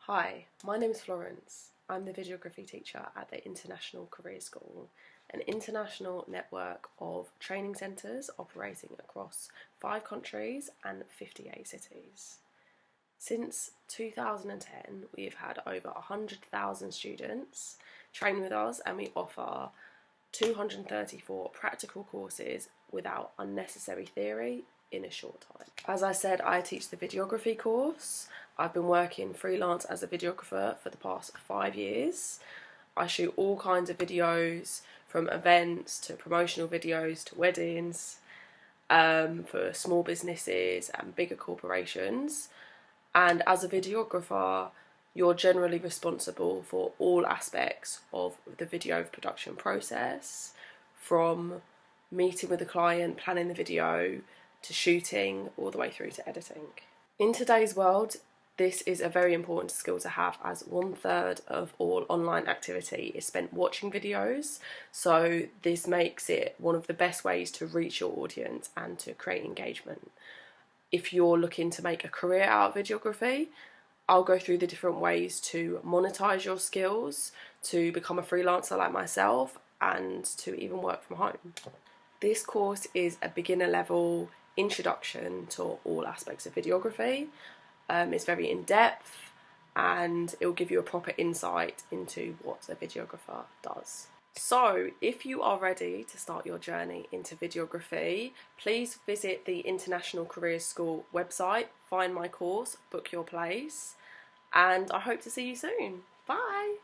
Hi, my name is Florence. I'm the videography teacher at the International Career School, an international network of training centres operating across 5 countries and 58 cities. Since 2010, we've had over 100,000 students train with us, and we offer 234 practical courses without unnecessary theory in a short time. As I said, I teach the videography course. I've been working freelance as a videographer for the past 5 years. I shoot all kinds of videos, from events to promotional videos to weddings, for small businesses and bigger corporations. And as a videographer, you're generally responsible for all aspects of the video production process, from meeting with the client, planning the video, to shooting, all the way through to editing. In today's world, this is a very important skill to have, as 1/3 of all online activity is spent watching videos. So this makes it one of the best ways to reach your audience and to create engagement. If you're looking to make a career out of videography, I'll go through the different ways to monetize your skills, to become a freelancer like myself, and to even work from home. This course is a beginner level introduction to all aspects of videography. It's very in-depth, and it will give you a proper insight into what a videographer does. So, if you are ready to start your journey into videography, please visit the International Career School website, find my course, book your place, and I hope to see you soon. Bye!